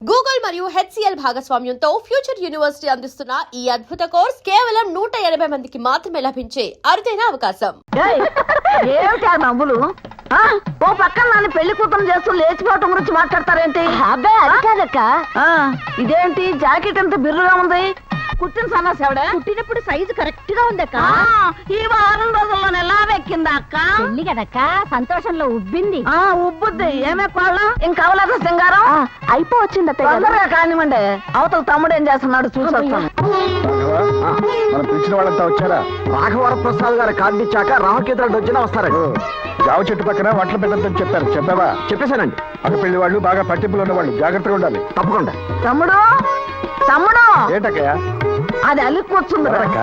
Google మరియు HCl భాగస్వామ్యంతో future university అందిస్తున్న ఈ అద్భుత కోర్స్ కేవలం 180 మందికి మాత్రమే లభించే అరుదైన అవకాశం. ఏమిటా నవ్వులు? ఓ పక్కన నన్ను పెళ్లి కూతురు చేస్తూ లేచిపోవటం గురించి మాట్లాడతారేంటి? అబ్బాయి అది కాదక్క. ఇదేంటి జాకెట్ ఎంత బిర్రుగా ఉంది? కుట్టిన సన్నాసేవడా? పుట్టినప్పుడు సైజు కరెక్ట్ గా ఉందక్క. ఈ వారం రోజుల్లో ఎలా వెక్కిందా అక్క? పెళ్లి కదక్క, సంతోషంలో ఉబ్బింది. ఉబ్బుద్ది. ఏమే కోళ్ళ ఇంకా అవలేదు సింగారం? అయిపోవచ్చింది తొందరగా కానివ్వండి. అవతల తమ్ముడు ఏం చేస్తున్నాడు చూసొస్తాను. మనం పిలిచిన వాళ్ళంతా వచ్చారా? రాఘవర ప్రసాద్ గారు కార్డు ఇచ్చాక రామకేంద్రుడు వచ్చినా వస్తారండి. జావ చెట్టు పక్కన వంటలు పెట్టద్దని చెప్పారు, చెప్పావా? చెప్పేశానండి. అక్క పెళ్లి వాళ్ళు బాగా పట్టింపులు ఉన్న వాళ్ళు, జాగ్రత్తగా ఉండాలి. తప్పకుండా. తమ్ముడు తమ్ముడు ఏంటక్కయ్యా? అది అల్లి కూర్చుంది. ఎవరక్క?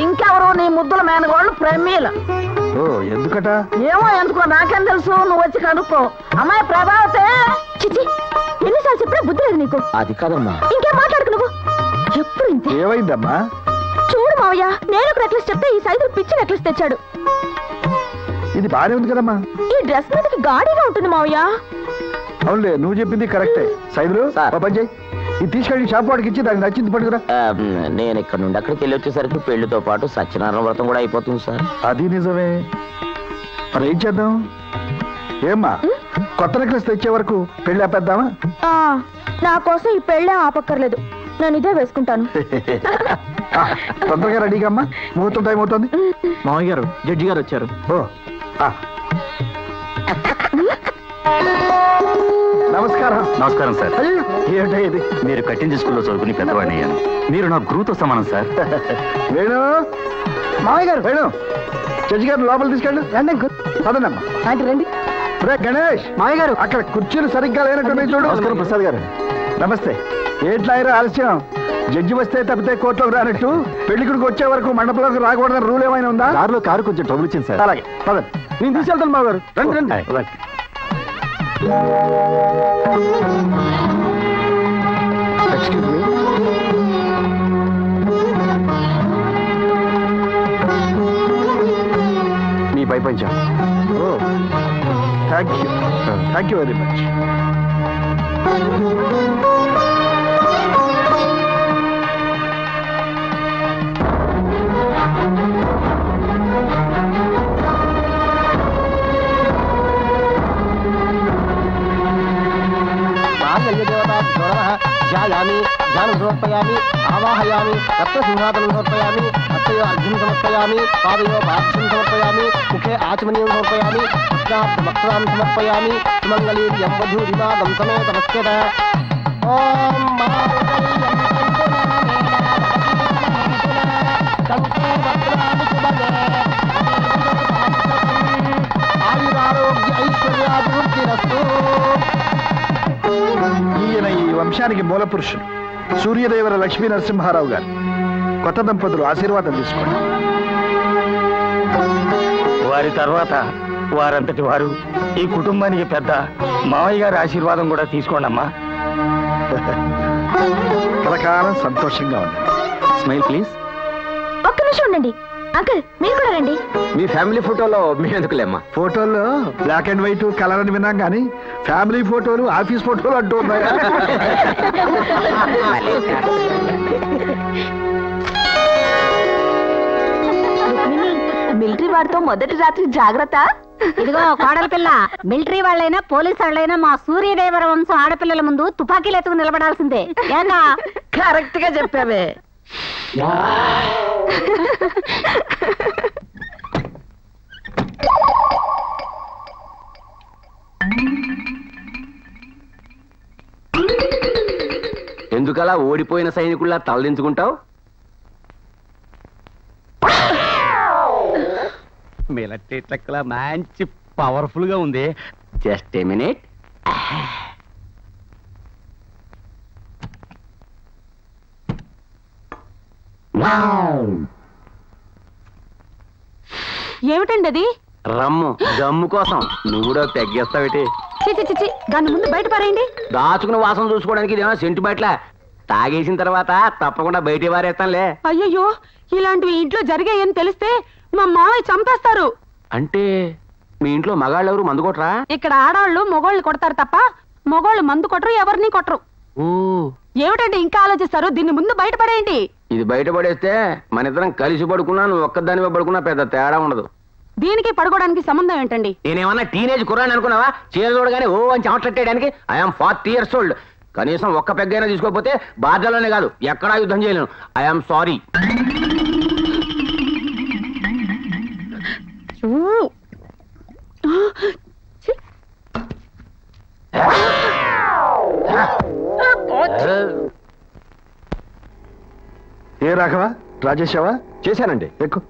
ఇంకెవరు? నీ ముద్దుల మేనగోళ్ళు ప్రమీల. ఓ ఎందుకట? ఏమో ఎందుకో నాకేం తెలుసు, నువ్వు వచ్చి కనుక్కో. అమ్మాయి ప్రభావతే. చిచి, ఎన్నిసార్లు చెప్పినా బుద్ధి లేదు నీకు. అది కాదమ్మా. ఇంకేం మాట్లాడుకు నువ్వు. ఎప్పుడు ఇంతే. ఏమైందమ్మా? చూడు మావయ్య, నేను ఒక నెక్లెస్ చెప్తే ఈ సైజు పిచ్చి నెక్లెస్ తెచ్చాడు. ఇది బానే ఉంది కదమ్మా. ఈ డ్రెస్ మీదకి గాడిగా ఉంటుంది మావయ్య. అవునులే, నువ్వు చెప్పింది కరెక్టే. సైదులు పని చేయి, ఇది తీసుకెళ్ళి షాప్ వాడికి ఇచ్చి దానికి నచ్చింది పట్టుకురా. నేను ఇక్కడ నుండి అక్కడికి వెళ్ళి వచ్చేసరికి పెళ్లితో పాటు సత్యనారాయణ వ్రతం కూడా అయిపోతుంది సార్. అది నిజమే. మరి ఏం చేద్దాం? ఏమ్మా, కొత్త నెక్లెస్ తెచ్చే వరకు పెళ్లి ఆపేద్దామా? నా కోసం ఈ పెళ్ళే ఆపక్కర్లేదు, నేను ఇదే వేసుకుంటాను. తొందరగా రెడీగా అమ్మా, ముహూర్తం టైం అవుతుంది. మామయ్య గారు, జడ్జి గారు వచ్చారు. నమస్కారం. నమస్కారం సార్. ఏమిటా ఇది? మీరు కట్టించి స్కూల్లో చదువుకుని పెద్దవాడిని అయ్యాను. మీరు నా గురువుతో సమానం సార్. వేణు, మామయ్య గారు, వేణు జడ్జి గారు లోపల తీసుకెళ్ళు. పదనమ్మా. రండి. రే గణేష్, మామయ్య గారు అక్కడ కుర్చీలు సరిగ్గా లేనట్టున్నాయి చూడు. నమస్కారం ప్రసాద్ గారు. నమస్తే. ఏంట్లాయరా ఆలస్యం? జడ్జి వస్తే తప్పితే కోర్టులోకి రానట్టు పెళ్లికుడికి వచ్చే వరకు మండపంలోకి రాకూడదని రూల్ ఏమైనా ఉందా? దారిలో కారు కొంచెం ట్రబుల్ ఇచ్చింది సార్. అలాగే పదండి, నేను తీసుకెళ్తాను మామగారు. రండి రండి. Excuse me. మీ పై పంచం. ఓ థ్యాంక్ యూ వెరీ మచ్. ధ్యాయామి, ధ్యానం సమర్పయామి, ఆవాహయామి, రత్నసింహాసనం సమర్పయామి, హస్తయో అర్ఘ్యం సమర్పయామి, పాదయో పాద్యం సమర్పయామి, ముఖే ఆచమనీయం సమర్పయామి, వక్రాం సమర్పయామి, సుమంగళీర్యం వధూరిమాదం సమేతమస్యత. ఓం ఆయురారోగ్య ఐశ్వర్యాభివృద్ధిరస్తు. ఈయన ఈ వంశానికి మూల పురుషుడు సూర్యదేవర లక్ష్మీ నరసింహారావు గారు. కొత్త దంపతులు ఆశీర్వాదం తీసుకోండి. వారి తర్వాత వారంతటి వారు ఈ కుటుంబానికి పెద్ద మావయ్య గారి ఆశీర్వాదం కూడా తీసుకోండి అమ్మా. కలకాలం సంతోషంగా ఉండండి. Smile please. ఒక్క నిమిషం ఉండండి అంకుల్, మీరు కూడా రండి. మీ ఫ్యామిలీ ఫోటోలో మీ ఎందుకులేమ్మా. ఫోటోల్లో బ్లాక్ అండ్ వైట్ కలర్ అని విన్నాం కానీ ఫ్యామిలీ ఫోటోలు ఆఫీస్ ఫోటోలు అంటూ ఉన్నాయా? మిలిటరీ వారితో మొదటి రాత్రి జాగ్రత్త. ఇదిగో కోడల పిల్ల, మిలిటరీ వాళ్ళైనా పోలీసు వాళ్ళైనా మా సూర్యదేవర వంశం ఆడపిల్లల ముందు తుపాకీలు ఎత్తుకు నిలబడాల్సిందే. ఏంగా? కరెక్ట్ గా చెప్పావే. ఎందుకలా ఓడిపోయిన సైనికుల్లా తలదించుకుంటావు? మిలిటరీ ట్రక్లా మంచి పవర్ఫుల్ గా ఉంది. Just a minute. ఏమిటండి అది? రమ్ము జమ్ము కోసం నువ్వు కూడా పెగ్గేస్తావేటి? చిచి, దాని ముందు బయట పారేయండి. దాచుకుని వాసన చూసుకోవడానికి ఇదేమో సెంటు బయట. తాగేసిన తర్వాత తప్పకుండా బయట వారేస్తానులే. అయ్యయ్యో, ఇలాంటివి ఇంట్లో జరిగాయని తెలిస్తే మా మావయ్య చంపేస్తారు. అంటే మీ ఇంట్లో మగాళ్ళెవరు మందు కొట్టరా? ఇక్కడ ఆడాళ్ళు మొగోళ్ళు కొడతారు తప్ప మగోళ్ళు మందు కొట్టరు, ఎవరిని కొట్టరు. ఓ ఏమిటండి ఇంకా ఆలోచిస్తారు? దీన్ని ముందు బయటపడేయండి. ఇది బయటపడేస్తే మన ఇద్దరం కలిసి పడుకున్నా నువ్వు ఒక్కదానివే పడుకున్నా పెద్ద తేడా ఉండదు. దీనికి పడుకోవడానికి సంబంధం ఏంటండి? నేనేమన్నా టీనేజ్ కుర్రాని అనుకున్నావా? చీర చూడగానే ఓ అని చెమటట్టేయడానికి? I'm 40 years old. కనీసం ఒక్క పెగ్గైనా తీసుకోకపోతే బాధ్యలోనే కాదు ఎక్కడా యుద్ధం చేయలేను. I'm sorry. ఏ రాఘవా, రాజేశావా? చేశానండి. ఎక్కు.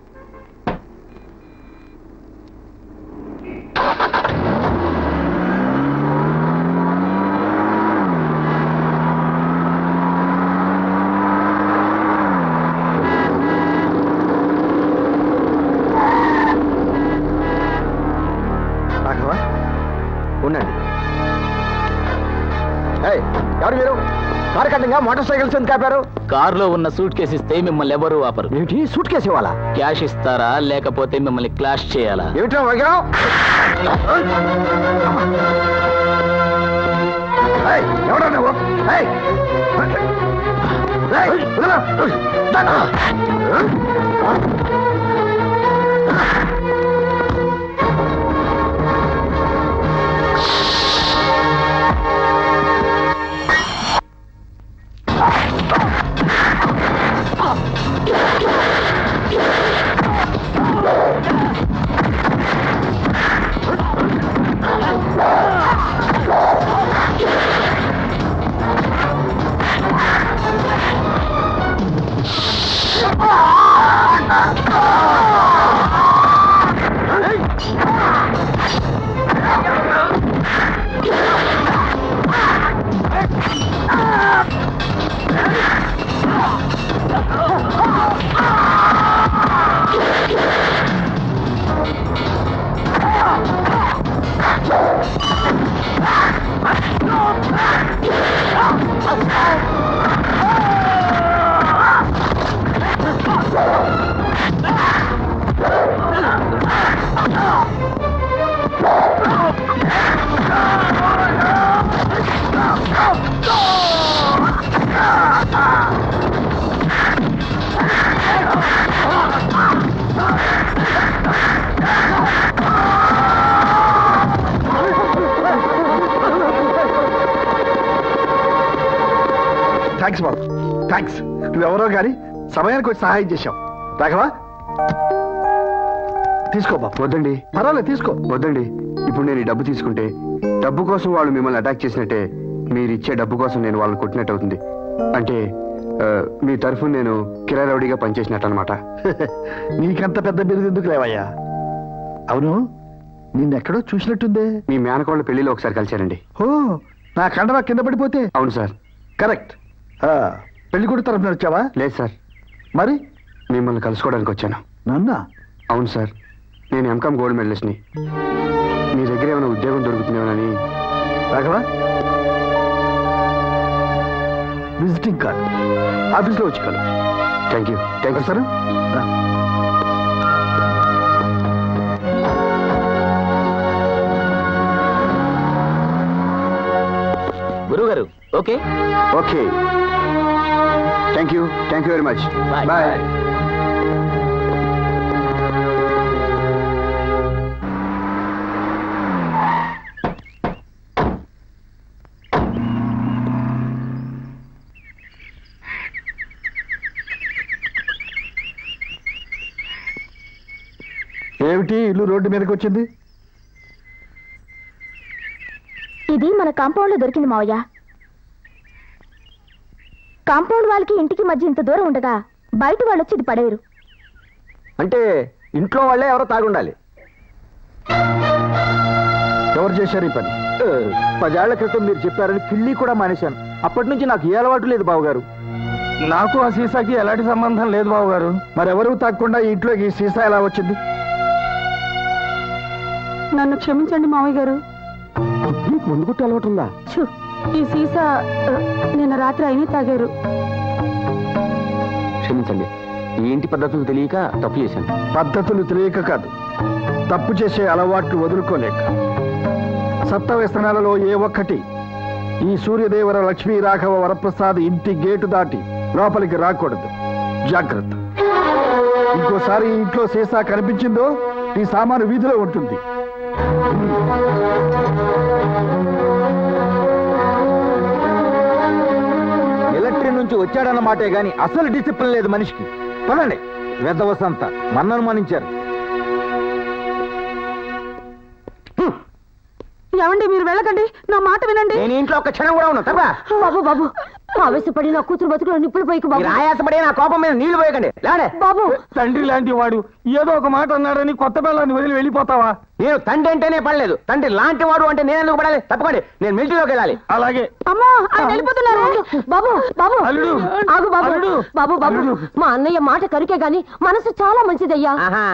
రాఘవా, ఉండండి. ఎవరు మీరు? కారు కట్టంగా మోటార్ సైకిల్స్ ఎందుకు కాపారు? కారులో ఉన్న సూట్ కేసు ఇస్తే మిమ్మల్ని ఎవరు ఆపరు. ఏమిటి సూట్ కేసు ఇవ్వాలా? క్యాష్ ఇస్తారా లేకపోతే మిమ్మల్ని క్లాష్ చేయాలా? ఏమిటో వగరావు? ఎవడా నువ్వు? థ్యాంక్స్ బాబు, థ్యాంక్స్. నువ్వెవరో కానీ సమయానికి వచ్చి సహాయం చేశావు. రాఘవా, తీసుకో బాబు. వద్దండి, పర్వాలేదు, తీసుకో. వద్దండి. ఇప్పుడు నేను ఈ డబ్బు తీసుకుంటే డబ్బు కోసం వాళ్ళు మిమ్మల్ని అటాక్ చేసినట్టే, మీరు ఇచ్చే డబ్బు కోసం నేను వాళ్ళని కొట్టినట్టు అవుతుంది. అంటే మీ తరఫున నేను కిరాయి రౌడీగా పనిచేసినట్టు అనమాట. నీకంత పెద్ద బిరుదు ఎందుకు లేవయ్యా? అవును, నిన్నెక్కడో చూసినట్టుందే. మీ మేనకోళ్ళ పెళ్లిలో ఒకసారి కలిశారండి. ఓ, నా కండవా కింద పడిపోతే. అవును సార్. కరెక్ట్. పెళ్లి కొడుకు తరఫున వచ్చావా? లేదు సార్, మరి మిమ్మల్ని కలుసుకోవడానికి వచ్చాను. నన్నా? అవును సార్, నేను ఎంకామ్ గోల్డ్ మెడలిస్ట్ని. మీ దగ్గర ఏమైనా ఉద్యోగం దొరుకుతుందేమోనని. రాఘవా, విజిటింగ్ కార్డ్ ఆఫీస్లో వచ్చి కలు. Thank you. Thank you sir. గురువు గారు okay. Okay, thank you. Thank you very much. Bye. Bye. ఏమిటి ఇల్లు రోడ్డు మీదకి వచ్చింది? ఇది మన కాంపౌండ్ లో దొరికింది మావయ్య. కాంపౌండ్ వాళ్ళకి ఇంటికి మధ్య ఇంత దూరం ఉండగా బయట వాళ్ళు వచ్చి ఇది పడేరు. అంటే ఇంట్లో వాళ్ళే ఎవరో తాగుండాలి. ఎవరు చేశారు ఈ పని? 10 ఏళ్ల క్రితం మీరు చెప్పారని కిళ్ళి కూడా మానేశాను. అప్పటి నుంచి నాకు ఏ అలవాటు లేదు బావగారు. నాకు ఆ సీసాకి ఎలాంటి సంబంధం లేదు బాబు గారు. మరెవరూ తాగకుండా ఈ ఇంట్లోకి ఈ సీసా ఎలా వచ్చింది? నన్ను క్షమించండి మావయ్య గారు. నీకు ముందు కొట్టి అలవాటు ఉందా? ఈ సీసా నిన్న రాత్రి అయినా తాగారు. క్షమించండి, ఈ ఇంటి పద్ధతులు తెలియక తప్పు చేశాను. పద్ధతులు తెలియక కాదు, తప్పు చేసే అలవాట్లు వదులుకోలేక. సప్త వ్యసనాలలో ఏ ఒక్కటి ఈ సూర్యదేవర లక్ష్మీ రాఘవ వరప్రసాద్ ఇంటి గేటు దాటి లోపలికి రాకూడదు. జాగ్రత్త. ఇంకోసారి ఇంట్లో సీసా కనిపించిందో ఈ సామాను వీధిలో ఉంటుంది. మిలిటరీ నుంచి వచ్చాడన్నమాటే గాని అసలు డిసిప్లిన్ లేదు మనిషికి. పదండి, వెదవసంత మన్ను అనుమానించారు. ఏమండి మీరు వెళ్ళకండి, నా మాట వినండి. నేను ఇంట్లో ఒక క్షణం కూడా ఉన్నాను తప్ప. బాబు బాబు ఆవేశపడి నా కూతురు బతుకులో నిప్పులు పోయికు బాబు. ఆయాసపడి నా కోపం మీద నీళ్లు పోయకండి. లేడే బాబు తండ్రి లాంటి వాడు ఏదో ఒక మాట అన్నాడని కొత్త పిల్లని వదిలి వెళ్ళిపోతావా? నేను తండ్రి అంటేనే పడలేదు, తండ్రి లాంటి వాడు అంటే నేను ఎందుకు పడాలి? తప్పకండి, నేను మిలిటరీలోకి వెళ్ళాలి. అలాగే. అమ్మా ఆయన వెళ్ళిపోతున్నారు. బాబు బాబు అల్లుడు, ఆగు బాబు. అల్లుడు, బాబు బాబు అల్లుడు. మా అన్నయ్య మాట కరికే గాని మనసు చాలా మంచిదయ్యా. ఆహా,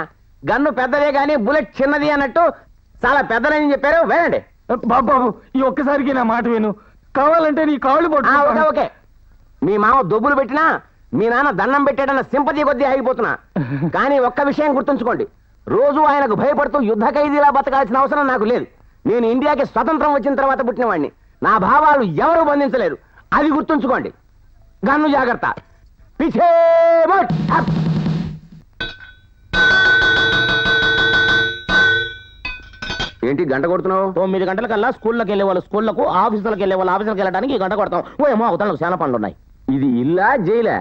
గన్ను పెద్దదే గాని బుల్లెట్ చిన్నది అన్నట్టు చాలా పెద్దదని చెప్పారు. వెళ్ళండి. బాబు ఈ ఒక్కసారికి నా మాట విను. కావాలంటే నీ కాళ్ళు ఓకే పట్టు. ఓకే. మీ మామ దొబ్బులు పెట్టినా మీ నాన్న దండం పెట్టాడన్న సింపతి కొద్దీ ఆగిపోతున్నా. కానీ ఒక్క విషయం గుర్తుంచుకోండి, రోజు ఆయనకు భయపడుతూ యుద్ధ ఖైదీలా బతకాల్సిన అవసరం నాకు లేదు. నేను ఇండియాకి స్వతంత్రం వచ్చిన తర్వాత పుట్టినవాడిని. నా భావాలు ఎవరు బంధించలేరు, అది గుర్తుంచుకోండి. గన్ను జాగ్రత్త. పిచ్చే మట్. అప్. ఏంటి గంట కొడుతున్నావు? 9 గంటలకల్లా స్కూల్లోకి వెళ్ళే వాళ్ళు స్కూళ్లకు, ఆఫీసులకు వెళ్ళే వాళ్ళు ఆఫీసులకు వెళ్ళడానికి గంట కొడతాం. ఓ ఏమో అవతల చాలా పనులు ఉన్నాయి. ఇది ఇల్లా జైలా?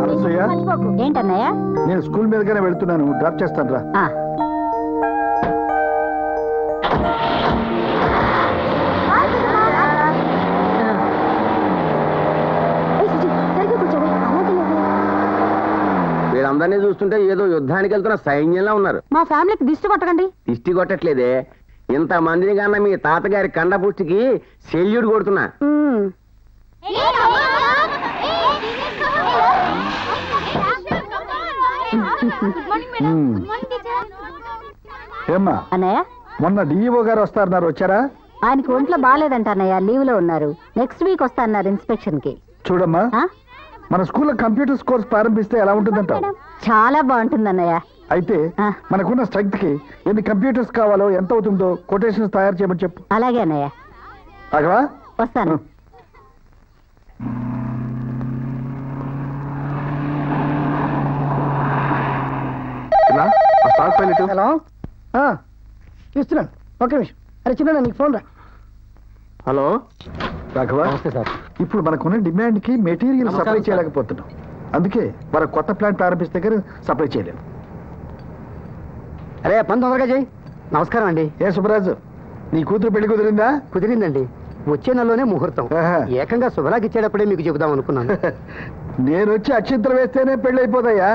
అనసూయ, ఏంటన్నయ్య? నేను స్కూల్ మీదగానే వెళ్తున్నాను, డ్రాప్ చేస్తాను రా. వీళ్ళందరినీ చూస్తుంటే ఏదో యుద్ధానికి వెళ్తున్న సైన్యంలో ఉన్నారు. మా ఫ్యామిలీకి దిష్టి కొట్టకండి. దిష్టి కొట్టట్లేదే, ఇంత మందిని కన్నా మీ తాతగారి కండపుష్టికి సెల్యూట్ కొడుతున్నా. ఏమ్మా, అన్నయ్య మొన్న డిఈఓ గారు వస్తారన్నారు, వచ్చారా? ఆయనకి ఒంట్లో బాగాలేదంట అన్నయ్య, లీవ్ లో ఉన్నారు. నెక్స్ట్ వీక్ వస్తారన్నారు ఇన్స్పెక్షన్ కి. చూడమ్మా, ఆ? మన స్కూల్లో కంప్యూటర్స్ కోర్స్ ప్రారంభిస్తే ఎలా ఉంటుందంటావు? చాలా బాగుంటుంది అన్నయ్య. అయితే ఆ. మనకున్న స్ట్రెంగ్త్ కి ఎన్ని కంప్యూటర్స్ కావాలో, ఎంత అవుతుందో కొటేషన్స్ తయారు చేయమని చెప్పు. అలాగే అన్నయ్య, రాఘవా, వస్తాను. ఇలా ఆ స్టాక్ ఫైల్ ఇటు. హలో, ఇస్తున్నాను. ఒక్క నిమిషం. అరే చిన్న నీకు ఫోన్ రా. హలో, రాఘవా, నమస్తే సార్. ఇప్పుడు మనకున్న డిమాండ్ కి మెటీరియల్ నమస్కారం సప్లై సార్. చేయలేకపోతున్నాం. అందుకే మన కొత్త ప్లాంట్ ప్రారంభిస్తే కానీ సప్లై చేయలేము. అరే పని తొందరగా చేయి. నమస్కారం అండి. ఏ సుబ్బరాజు, నీ కూతురు పెళ్లి కుదిరిందా? కుదిరిందండి. వచ్చే నెలలోనే ముహూర్తం. ఆహా. ఏకంగా శుభలాకి ఇచ్చేటప్పుడే మీకు చెబుదాం అనుకున్నాను. నేను వచ్చి అక్షింతలు వేస్తేనే పెళ్లి అయిపోతాయా?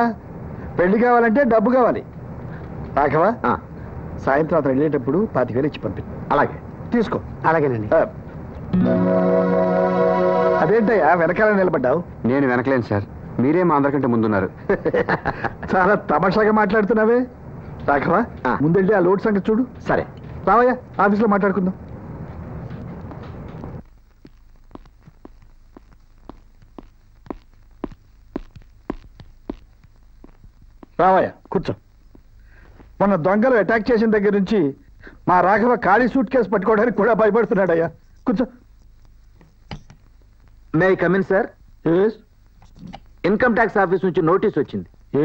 పెళ్లి కావాలంటే డబ్బు కావాలి. రాఘవా, సాయంత్రం అతను వెళ్ళేటప్పుడు 25,000 ఇచ్చి పంపి. అలాగే. తీసుకో. అలాగేనండి. ఆ. అదేంటయ్యా వెనకాల నిలబడ్డావు? నేను వెనకలేను సార్, మీరే మా అందరికంటే ముందున్నారు. చాలా తమాషాగా మాట్లాడుతున్నావే. రాఘవా, ముందెళ్ళి ఆ లోడ్ సంగతి చూడు. సరే. రావయ్యా, ఆఫీస్లో మాట్లాడుకుందాం. రావయ్యా, కూర్చో. మొన్న దొంగలు అటాక్ చేసిన దగ్గర నుంచి మా రాఘవ ఖాళీ సూట్ కేసు పట్టుకోవడానికి కూడా భయపడుతున్నాడయ్యా. కూర్చో. May I come in sir? Yes. Income tax office నుంచి నోటీస్ వచ్చింది. ఏ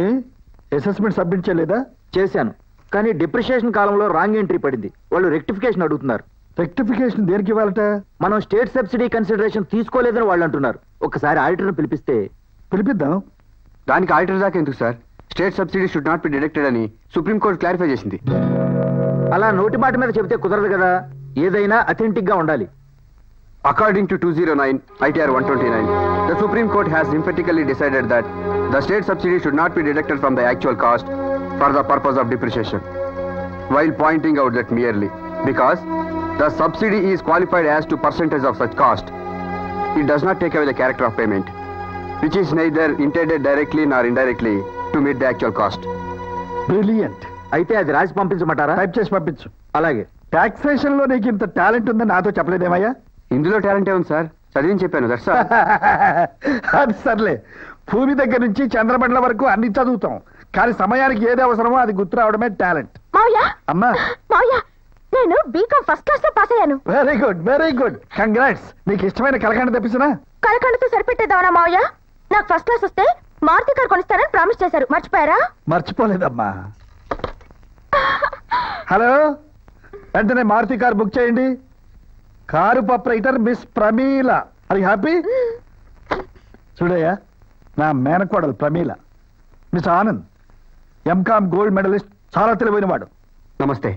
అసెస్మెంట్ సబ్మిట్ చేయలేదా? చేశాను, కానీ డిప్రిషియేషన్ కాలంలో రాంగ్ ఎంట్రీ పడింది. వాళ్ళు రెక్టిఫికేషన్ అడుగుతున్నారు. రెక్టిఫికేషన్ దేనికి ఇవ్వాలట? మనం స్టేట్ సబ్సిడీ కన్సిడరేషన్ తీసుకోలేదని వాళ్ళు అంటున్నారు. ఒకసారి ఆడిటర్ను పిలిపిస్తే. పిలిపిద్దాం. దానికి ఆడిటర్ దాకా ఎందుకు sir? State subsidy should not be deducted అని సుప్రీంకోర్టు క్లారిఫై చేసింది. అలా నోటి మాట మీద చెబితే కుదరదు కదా, ఏదైనా అథెంటిక్ గా ఉండాలి. According to 209 ITR 129, the Supreme Court has emphatically decided that the state subsidy should not be deducted from the actual cost for the purpose of depreciation, while pointing out that merely because the subsidy is qualified as to percentage of such cost, it does not take away the character of payment, which is neither intended directly nor indirectly to meet the actual cost. Brilliant. అయితే అది రాసి పంపించమంటారా? Type చేసి పంపించు. అలాగే. Taxation లో నీకు ఇంత talent ఉందని నాతో చెప్పలేదేమయ్యా? ఇందులో టాలెంటే ఉంది సార్, చదివిని చెప్పాను. దట్స్ అది సర్లే. భూమి దగ్గర నుంచి చంద్రమండలం వరకు అన్ని చదువుతాం, కానీ సమయానికి ఏది అవసరమో అది గుర్తు రావడమే టాలెంట్. మావయ్య అమ్మా మావయ్య నేను బీకాం ఫస్ట్ క్లాస్ లో పాస్ అయ్యాను. Very good very good, congrats. నీకు ఇష్టమైన కలకండ తెప్పించినా? కలకండతో సరిపెట్టేద్దామనా మావయ్య? నాకు ఫస్ట్ క్లాస్ వస్తే మారుతి కారు కొనిస్తానని ప్రామిస్ చేశారు, మర్చిపోయారా? మర్చిపోలేదమ్మా. హలో, వెంటనే మారుతి కారు బుక్ చేయండి. Car proprietor miss Pramila. అది హ్యాపీ? చూడయ్యా, నా మేనకోడలు Pramila. Miss Anand MCom gold medallist, చాలా తెలివైన వాడు. నమస్తే.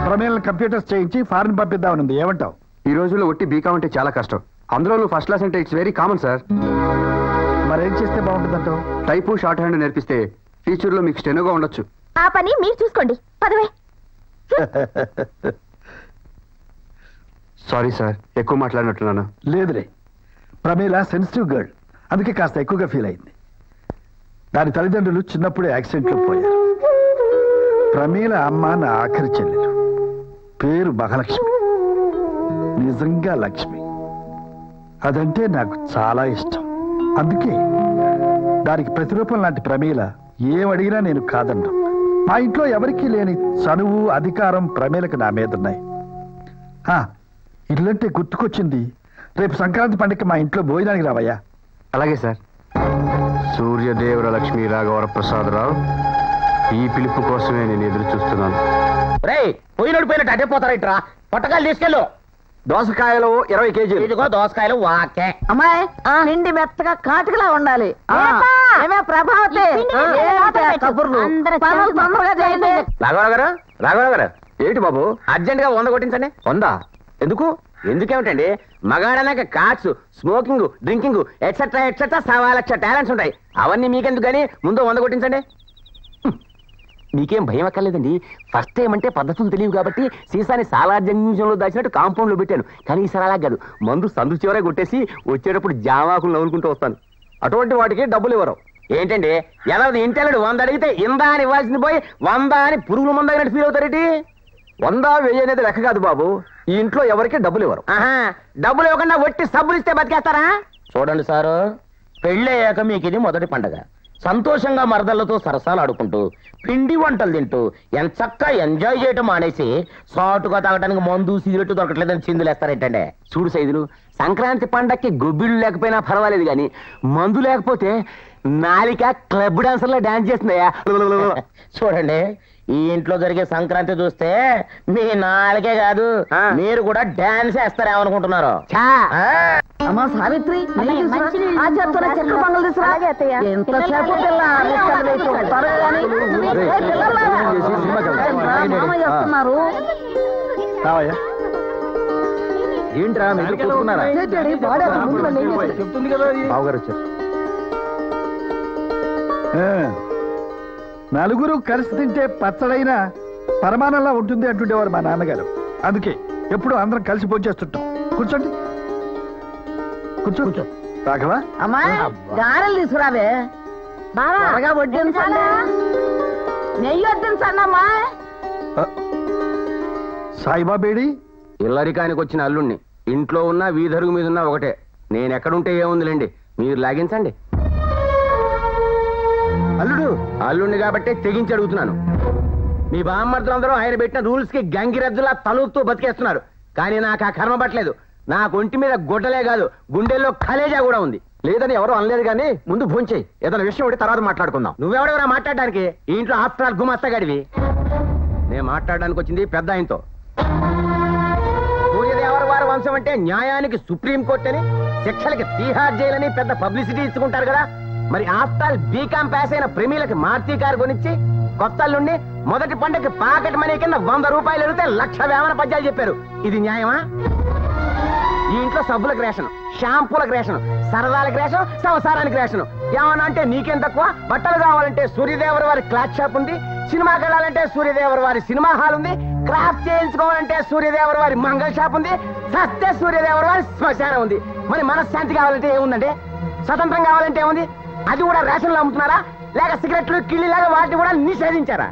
ప్రమీలను కంప్యూటర్స్ చేయించి ఫారెన్ పంపిద్దామనుంది, ఏమంటావు? ఈ రోజుల్లో ఒట్టి బీకాం అంటే చాలా కష్టం, అందులో ఫస్ట్ క్లాస్ అంటే ఇట్స్ వెరీ కామన్ సార్. మరేం చేస్తే బాగుంటుందంటావు? టైపు షార్ట్ హ్యాండ్ నేర్పిస్తే టీచర్లో మీకు స్టెనోగా ఉండొచ్చు. ఆ పని మీరు చూసుకోండి, పదవే. సారీ సార్, ఎక్కువ మాట్లాడినట్టున్నాను. లేదులే, ప్రమీల సెన్సిటివ్ గర్ల్, అందుకే కాస్త ఎక్కువగా ఫీల్ అయింది. దాని తల్లిదండ్రులు చిన్నప్పుడే యాక్సిడెంట్లో పోయారు. ప్రమీల అమ్మ నా ఆఖరి చెల్లెలు, పేరు మహాలక్ష్మి. నిజంగా లక్ష్మి. అదంటే నాకు చాలా ఇష్టం. అందుకే దానికి ప్రతిరూపం లాంటి ప్రమీల ఏమడిగినా నేను కాదన్నా. మా ఇంట్లో ఎవరికీ లేని చనువు, అధికారం ప్రమీలకు నా మీద ఉన్నాయి. ఇల్లంటే గుర్తుకొచ్చింది, రేపు సంక్రాంతి పండుగ మా ఇంట్లో భోజనానికి రావయ్యా. అలాగే సార్. సూర్యదేవర లక్ష్మీ రాఘవర ప్రసాదరావు, ఈ పిలుపు కోసమే నేను ఎదురు చూస్తున్నాను. పోయినట్టు అటే పోతారా? పట్టకాయలు తీసుకెళ్ళు. దోసకాయలు 20 కేజీలు. ఇదిగో దోసకాయలు వాకే. అమ్మాయి నిండి మెత్తగా కాటుకలా ఉండాలి. ఏమే ప్రభావతి, కబుర్లు పనులు తొందరగా చేయండి. రాఘవరావు గారు ఏంటి బాబు, అర్జెంట్ గా 100 కొట్టించండి. 100 ఎందుకు? ఎందుకేమిటండి, మగాడనాక cards, smoking, drinking etcetera etcetera 1.25 lakh talents ఉంటాయి. అవన్నీ మీకెందుకు కానీ ముందు 100 కొట్టించండి. మీకేం భయం అక్కర్లేదండి. ఫస్ట్ టైం అంటే పద్ధతులు తెలియవు కాబట్టి సీసాని సాలార్ జంక్షన్లో దాచినట్టు కాంపౌండ్ లో పెట్టాను. కానీ ఈసారి అలా కాదు, మందు సందు చివరే కొట్టేసి వచ్చేటప్పుడు జామాకులు నవ్వుకుంటూ వస్తాను. అటువంటి వాటికి డబ్బులు ఇవ్వరు. ఏంటండి, ఎవరిది ఇంటెల్లడు 100 అడిగితే ఇందా అని ఇవ్వాల్సింది పోయి 100 అని పురుగులు మందగినట్టు ఫీల్ అవుతారేంటి? 100, 1000 అనేది లెక్క కాదు బాబు. ఈ ఇంట్లో ఎవరికి డబ్బులు ఇవ్వరు. డబ్బులు ఇవ్వకుండా వట్టి సబ్బులు ఇస్తే బతికేస్తారా? చూడండి సారు, పెళ్ళయ్యాక మీకు ఇది మొదటి పండగ. సంతోషంగా మరదళ్లతో సరసాలు ఆడుకుంటూ పిండి వంటలు తింటూ ఎంచక్కా ఎంజాయ్ చేయటం మానేసి సాటుగా తాగడానికి మందు సిగరెట్ దొరకట్లేదని చిందులేస్తారేంటండి? చూడు సైదులు, సంక్రాంతి పండక్కి గొబ్బిళ్ళు లేకపోయినా పర్వాలేదు కానీ మందు లేకపోతే నాలిక క్లబ్ డాన్సర్లో డాన్స్ చేస్తున్నాయా? చూడండి, ఈ ఇంట్లో జరిగే సంక్రాంతి చూస్తే మీ నాలుగే కాదు మీరు కూడా డాన్స్ వేస్తారేమనుకుంటున్నారు. అమ్మా సావిత్రి, ఆ చేతుల చెక్క పంగలు తీసుకురా. ఎంతసేపు పిల్ల త్వరగా కానీ. చేస్తున్నారు ఏంట్రా మీరు కూర్చున్నారా? చెప్తుంది కదా బావగారు వచ్చారు. నలుగురు కలిసి తింటే పచ్చడైనా పరమానంలా ఉంటుంది అంటుండేవారు మా నాన్నగారు. అందుకే ఎప్పుడు అందరం కలిసి భోంచేస్తుంటాం. కూర్చోండి, కూర్చో. రాఘవా, అమ్మా గారెలు తీసుకురావే. త్వరగా వడ్డించండి, నెయ్యి వడ్డించండి అమ్మా. సాయిబాబేడి ఇల్లరికానికి వచ్చిన అల్లుణ్ణి. ఇంట్లో ఉన్న వీధరుగు మీద ఉన్న ఒకటే. నేను ఎక్కడుంటే ఏముందిలేండి, మీరు లాగించండి. అల్లుణ్ణి కాబట్టి తెగించి అడుగుతున్నాను. మీ బామ్మర్దులందరూ ఆయన పెట్టిన రూల్స్ కి గంగిరెద్దులా తలూపుతూ బతికేస్తున్నారు. కానీ నాకు ఆ కర్మ పట్టలేదు. నాకు ఒంటి మీద గుడ్డలే కాదు, గుండెల్లో కలేజా కూడా ఉంది. లేదని ఎవరు అనలేదు కానీ ముందు భోంచేయి. ఏదైనా విషయం ఉంటే తర్వాత మాట్లాడుకుందాం. నువ్వెవడెవరా మాట్లాడడానికి? ఈ ఇంట్లో ఆఫ్టర్ ఆల్ గుమస్తగాడివి. నేను మాట్లాడడానికి వచ్చింది పెద్ద ఆయనతో. సూర్యదేవర వారి వంశం అంటే న్యాయానికి సుప్రీంకోర్టు అని, శిక్షలకి తీహార్ జైలని పెద్ద పబ్లిసిటీ ఇచ్చుకుంటారు కదా. మరి ఆఫ్టర్ ఆల్ బీకాం పాస్ అయిన ప్రేమీలకి మారుతి కారు కొనిచ్చి కొత్త నుండి మొదటి పంటకి పాకెట్ మనీ కింద 100 రూపాయలు అడిగితే 1,00,000 వేమన పద్యాలు చెప్పారు. ఇది న్యాయమా? ఈ ఇంట్లో సబ్బులకు రేషను, షాంపూలకు రేషను, సరదాలకు రేషను, సంసారానికి రేషను. ఏమన్నా అంటే నీకేం తక్కువ? బట్టలు కావాలంటే సూర్యదేవర వారి క్లాత్ షాప్ ఉంది, సినిమాకి వెళ్ళాలంటే సూర్యదేవర వారి సినిమా హాల్ ఉంది, క్రాఫ్ట్ చేయించుకోవాలంటే సూర్యదేవర వారి మంగళ షాప్ ఉంది, సత్య సూర్యదేవర వారి శ్మశానం ఉంది. మరి మనశ్శాంతి కావాలంటే ఏముందండి? స్వతంత్రం కావాలంటే ఏముంది? అది కూడా రేషన్లో అమ్ముతున్నారా? లేక సిగరెట్లు కిళ్ళిలాగా వాటిని కూడా నిషేధించారా?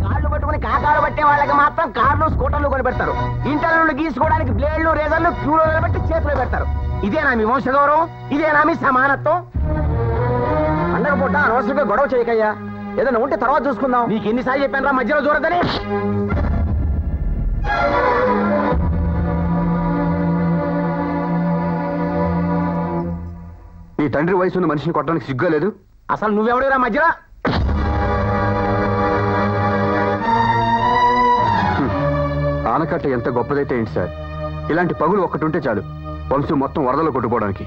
కాళ్ళు పట్టుకుని కాకాలు పట్టే వాళ్ళకి మాత్రం కార్లు స్కూటర్లు కొని పెడతారు. ఇంటర్లు గీసుకోవడానికి బ్లేడ్లు, రేజర్లు క్యూలో పెట్టి చేతిలో పెడతారు. ఇదేనా మీ వంశ గౌరవం? ఇదేనా మీ సమానత్వం? పండగ పూట అనవసరంగా గొడవ చేయకయ్యా. ఏదైనా ఉంటే తర్వాత చూసుకుందాం. నీకు ఎన్నిసార్లు చెప్పాను రా మధ్యలో చూడద్దని. నీ తండ్రి వయసు ఉన్న మనిషిని కొట్టడానికి సిగ్గులేదు. అసలు నువ్వెవడేరా మధ్యలో? ఆనకట్ట ఎంత గొప్పదైతే ఏంటి సార్, ఇలాంటి పగులు ఒక్కటి ఉంటే చాలు వంశం మొత్తం వరదలో కొట్టుకోవడానికి.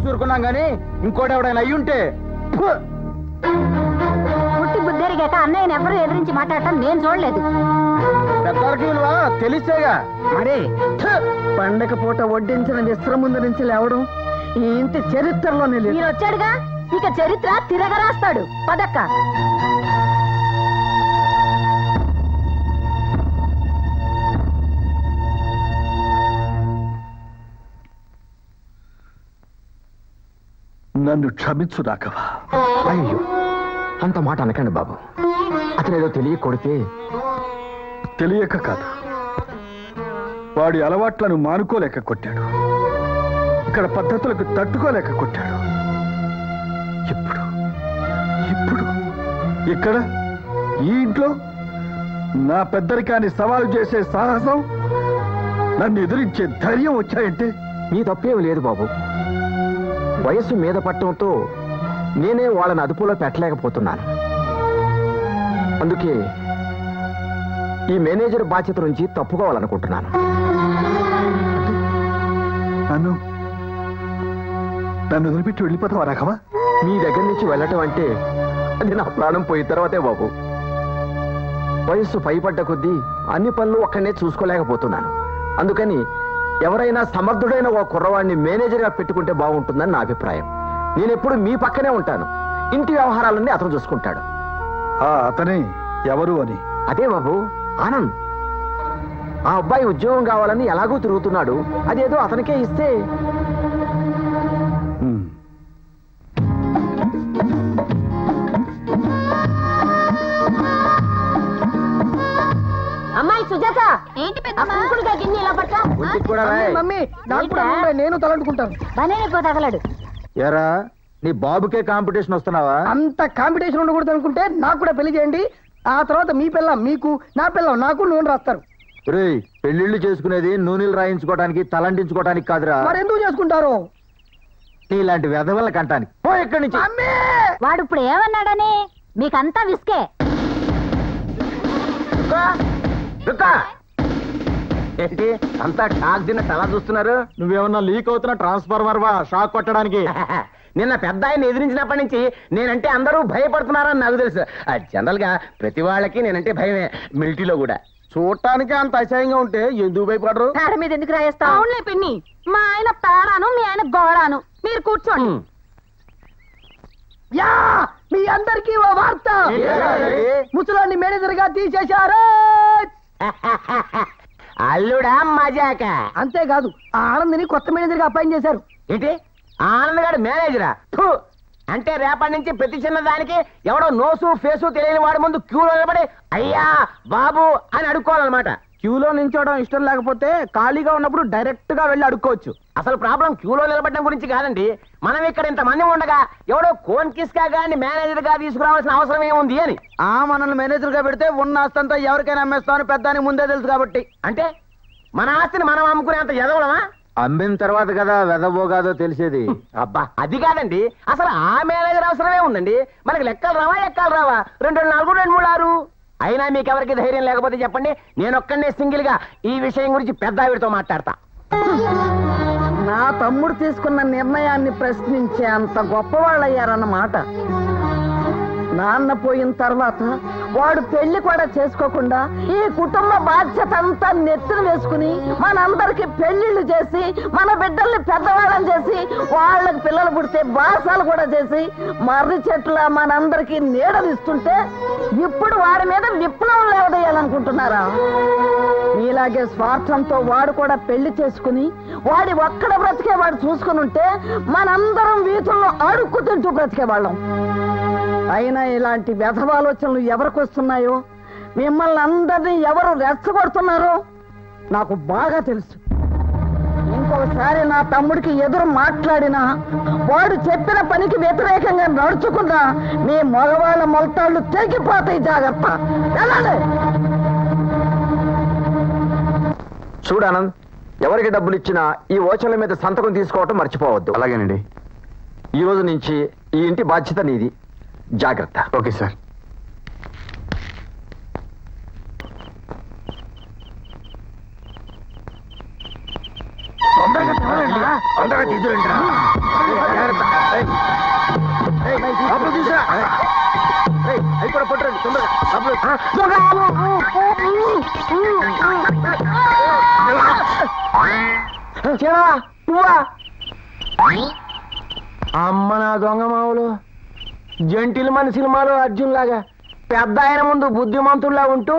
చూసుకున్నాం గానీ ఇంకోటి ఎవడైనా అయ్యుంటే పుట్టి బుద్ధెరిగాక అన్నయ్యని ఎవరు ఎదిరించి మాట్లాడటం నేను చూడలేదు. పెద్దలకి విలువ తెలిసేగా మరి పండగ పూట వడ్డించిన విశ్రముందు నుంచి లేవడం ఈ ఇంటి చరిత్రలోనే లేదు. మీరు వచ్చాడుగా, ఇక చరిత్ర తిరగరాస్తాడు. పదక్క. నన్ను క్షమించు రాఘవ. అయ్యో, అంత మాట అనకండి బాబు. అతను ఏదో తెలియ కొడితే. తెలియక కాదు, వాడి అలవాట్లను మానుకోలేక కొట్టాడు. ఇక్కడ పద్ధతులకు తట్టుకోలేక కొట్టాడు. ఇప్పుడు ఇప్పుడు ఇక్కడ ఈ ఇంట్లో నా పెద్దరికాన్ని సవాలు చేసే సాహసం, నన్ను ఎదిరించే ధైర్యం వచ్చాయంటే నీ తప్పేం లేదు బాబు. వయస్సు మీద పట్టడంతో నేనే వాళ్ళని అదుపులో పెట్టలేకపోతున్నాను. అందుకే ఈ మేనేజర్ బాధ్యత నుంచి తప్పుకోవాలనుకుంటున్నాను. నన్ను వదిలిపెట్టి వెళ్ళిపోతావా రాఘవ? మీ దగ్గర నుంచి వెళ్ళటం అంటే అది నా ప్రాణం పోయిన తర్వాతే బాబు. వయస్సు పైపడ్డ కొద్దీ అన్ని పనులు ఒక్కనే చూసుకోలేకపోతున్నాను. అందుకని ఎవరైనా సమర్థుడైన ఓ కుర్రవాడిని మేనేజర్గా పెట్టుకుంటే బాగుంటుందని నా అభిప్రాయం. నేనెప్పుడు మీ పక్కనే ఉంటాను. ఇంటి వ్యవహారాలన్నీ అతను చూసుకుంటాడు. అతనే ఎవరు అని? అదే బాబు, ఆనంద్. ఆ అబ్బాయి ఉద్యోగం కావాలని ఎలాగూ తిరుగుతున్నాడు. అదేదో అతనికే ఇస్తే. అమ్మాయి సుజాత, ఏంటి పెద్ద గిన్నె ఇలా పట్ట? నేను తలంటుకుంటాను. బనేపో తగలడు. ఎరా, నీ బాబుకే కాంపిటీషన్ వస్తున్నావా? అంత కాంపిటీషన్ ఉండకూడదు అనుకుంటే నాకు కూడా పెళ్లి చేయండి. ఆ తర్వాత మీ పిల్ల మీకు, నా పిల్ల నాకు నూనె రాస్తారు. రేయ్, పెళ్లిళ్ళు చేసుకునేది నూనెలు రాయించుకోవడానికి, తలంటించుకోవడానికి కాదురా. మరి ఎందుకు చేసుకుంటారు? నీలాంటి వెధవల కంటానికి. పో ఇక్కడి నుంచి. వాడు ఇప్పుడు ఏమన్నాడని? మీకంతా విసుకే. ఏంటి అంతా షాక్ తిన్నట్టు అలా చూస్తున్నారు? నువ్వేమన్నా లీక్ అవుతున్న ట్రాన్స్ఫార్మర్ వా షాక్ కొట్టడానికి? నిన్న పెద్ద ఆయన ఎదిరించినప్పటి నుంచి నేనంటే అందరూ భయపడుతున్నారని నాకు తెలుసు. జనరల్ గా ప్రతి వాళ్ళకి నేనంటే భయమే, మిలిటరీలో కూడా. చూడటానికి అంత అసహ్యంగా ఉంటే ఎందుకు భయపడరు? పేడ మీద ఎందుకు రాయేస్తా? అవునులే పిన్ని, మా ఆయన పేడాను, మీ ఆయన గోడాను. మీరు కూర్చోండి. యా, మీ అందరికీ ఓ వార్త. ముసలాన్ని మేనేజర్ గా తీసేశారు. అల్లుడా మజాక? అంతేకాదు, ఆ ఆనందిని కొత్త మేనేజర్ గా అపాయింట్ చేశారు. ఏంటి, ఆనంద్ గారు మేనేజరా? అంటే రేపటి నుంచి ప్రతి చిన్న దానికి ఎవడో నోసు ఫేసు తెలియని వాడి ముందు క్యూలో నిలబడి అయ్యా బాబు అని అడుక్కోవాలన్నమాట. క్యూలో నిల్చోవడం ఇష్టం లేకపోతే ఖాళీగా ఉన్నప్పుడు డైరెక్ట్ గా వెళ్ళి అడుక్కోవచ్చు. అసలు ప్రాబ్లం క్యూలో నిలబడడం గురించి కాదండి. మనం ఇక్కడ ఇంతమంది ఉండగా ఎవడో కోన్ కిస్కా గాని మేనేజర్ గా తీసుకురావాల్సిన అవసరం ఏముంది అని. మనల్ని మేనేజర్ గా పెడితే ఉన్న ఆస్తంతా ఎవరికైనా అమ్మేస్తామని పెద్దానికి ముందే తెలుసు కాబట్టి. అంటే మన ఆస్తిని మనం అమ్ముకునేంత ఎదవడమా? అమ్మిన తర్వాత కదా వెదవో కాదో తెలిసేది. అబ్బా, అది కాదండి. అసలు ఆ మేనేజర్ అవసరమే ఉందండి. మనకి లెక్కలు రావా, ఎక్కలు రావా? 2 4 2 3 6. అయినా మీకెవరికి ధైర్యం లేకపోతే చెప్పండి, నేనొక్కడే సింగిల్ గా ఈ విషయం గురించి పెద్ద ఆవిడతో మాట్లాడతా. నా తమ్ముడు తీసుకున్న నిర్ణయాన్ని ప్రశ్నించే అంత గొప్పవాళ్ళయ్యారన్నమాట. నాన్న పోయిన తర్వాత వాడు పెళ్లి కూడా చేసుకోకుండా ఈ కుటుంబ బాధ్యత అంతా నెత్తిన వేసుకుని మనందరికి పెళ్లిళ్ళు చేసి మన బిడ్డల్ని పెద్దవాళ్ళని చేసి వాళ్ళకి పిల్లలు పుడితే బాసాలు కూడా చేసి మర్రి చెట్ల మనందరికి నీడనిస్తుంటే ఇప్పుడు వాడి మీద విప్లవం లేవదేయాలనుకుంటున్నారా? నీలాగే స్వార్థంతో వాడు కూడా పెళ్లి చేసుకుని వాడి ఒక్కడ బ్రతికే వాడు చూసుకుని ఉంటే మనందరం వీధుల్లో అడుక్కు తింటూ బ్రతికేవాళ్ళం. అయినా ఇలాంటి వ్యధవాలోచనలు ఎవరికి వస్తున్నాయో, మిమ్మల్ని అందరినీ ఎవరు రెచ్చగొడుతున్నారో నాకు బాగా తెలుసు. ఇంకోసారి నా తమ్ముడికి ఎదురు మాట్లాడినా, వాడు చెప్పిన పనికి వ్యతిరేకంగా నడుచుకున్నా మీ మగవాళ్ళ మొలతాళ్ళు తెగిపోతాయి. జాగ్రత్త. వెళ్ళండి. చూడానంద్, ఎవరికి డబ్బులు ఇచ్చినా ఈ ఓచర్ల మీద సంతకం తీసుకోవటం మర్చిపోవద్దు. అలాగేనండి. ఈ రోజు నుంచి ఈ ఇంటి బాధ్యత నీది. జాగ్రత్త. Okay sir. అమ్మ నా దొంగ మావులు, జంటిల్ మన సినిమాలో అర్జున్ లాగా పెద్ద ఆయన ముందు బుద్ధిమంతుల్లా ఉంటూ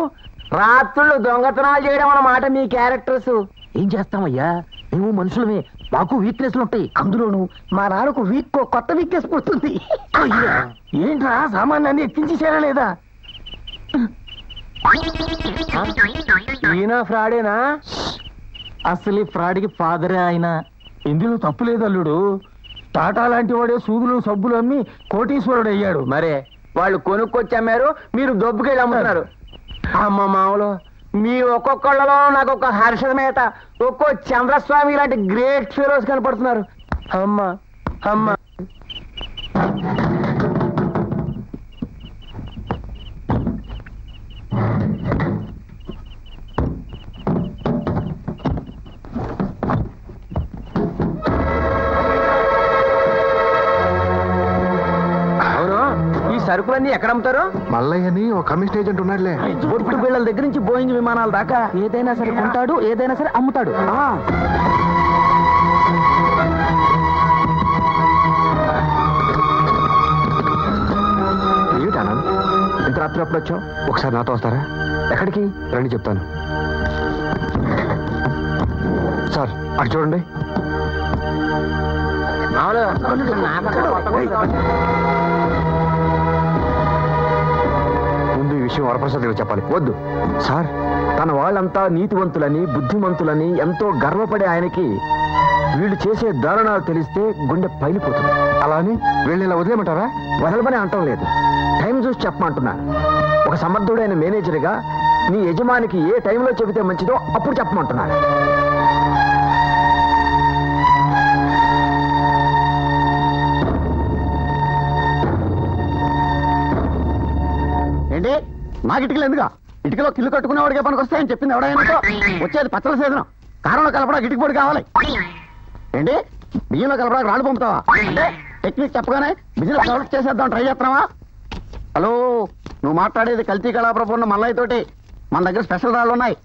రాత్రులు దొంగతనాలు చేయడం అన్నమాట మీ క్యారెక్టర్స్. ఏం చేస్తామయ్యా, మేము మనుషులమే, మాకు వీక్నెస్లు ఉంటాయి. అందులోను మా నాన్నకు కొత్త వీక్నెస్ పుడుతుంది. ఏంట్రా సామాన్యాన్ని ఎక్కించేసారా లేదా? ఈయన ఫ్రాడేనా? అసలు ఈ ఫ్రాడ్కి ఫాదరే ఆయన. ఇందులో తప్పు లేదు అల్లుడు. టాటా లాంటి వాడే సూదులు సబ్బులు అమ్మి కోటీశ్వరుడు అయ్యాడు. మరే వాళ్ళు కొనుక్కొచ్చి అమ్మారు, మీరు దొబ్బుకెళ్ళి అమ్ముతున్నారు. అమ్మ మామూలు మీ ఒక్కొక్కళ్ళలో నాకు ఒక హర్షమేత, ఒక్కో చంద్రస్వామి లాంటి గ్రేట్ ఫీరోస్ కనపడుతున్నారు. అమ్మ అమ్మ సరుకులన్నీ ఎక్కడ అమ్ముతారు? మల్లయ్యని ఒక కమిషన్ ఏజెంట్ ఉన్నాడులే. బొట్టు బిళ్ళల దగ్గర నుంచి బోయింగ్ విమానాల దాకా ఏదైనా సరే కొంటాడు, ఏదైనా సరే అమ్ముతాడు. ఏమిటానా ఇంత రాత్రి అప్పుడు వచ్చావు? ఒకసారి నాతో వస్తారా? ఎక్కడికి రండి చెప్తాను. సార్ అటు చూడండి. ముందు ఈ విషయం వరప్రసాద్ గారు చెప్పాలి. వద్దు సార్, తన వాళ్ళంతా నీతివంతులని బుద్ధిమంతులని ఎంతో గర్వపడే ఆయనకి వీళ్ళు చేసే దారుణాలు తెలిస్తే గుండె పైలిపోతుంది. అలా అని వీళ్ళని ఇలా వదిలేయమంటారా? వదలమని అంటం లేదు, టైం చూసి చెప్పమంటున్నాను. ఒక సమర్థుడైన మేనేజర్గా నీ యజమానికి ఏ టైంలో చెబితే మంచిదో అప్పుడు చెప్పమంటున్నాను. ఏంటి నాకు ఇటుకలు ఎందుకు? ఇటుకలో కిల్లు కట్టుకునేవాడికే పనికి వస్తాయని చెప్పింది ఎవడైనా? వచ్చేది పచ్చల సేదనం, కారంలో కలపడానికి ఇటుక పొడి కావాలి. ఏంటి బియ్యంలో కలపడానికి రాళ్ళు పంపుతావా? అంటే టెక్నిక్ చెప్పగానే బిజినెస్ డెవలప్ చేసేద్దాం ట్రై చేస్తున్నావా? హలో, నువ్వు మాట్లాడేది కల్తీ కళాప్రపూర్ణ మల్లయ్య తోటి. మన దగ్గర స్పెషల్ రాళ్ళు ఉన్నాయి,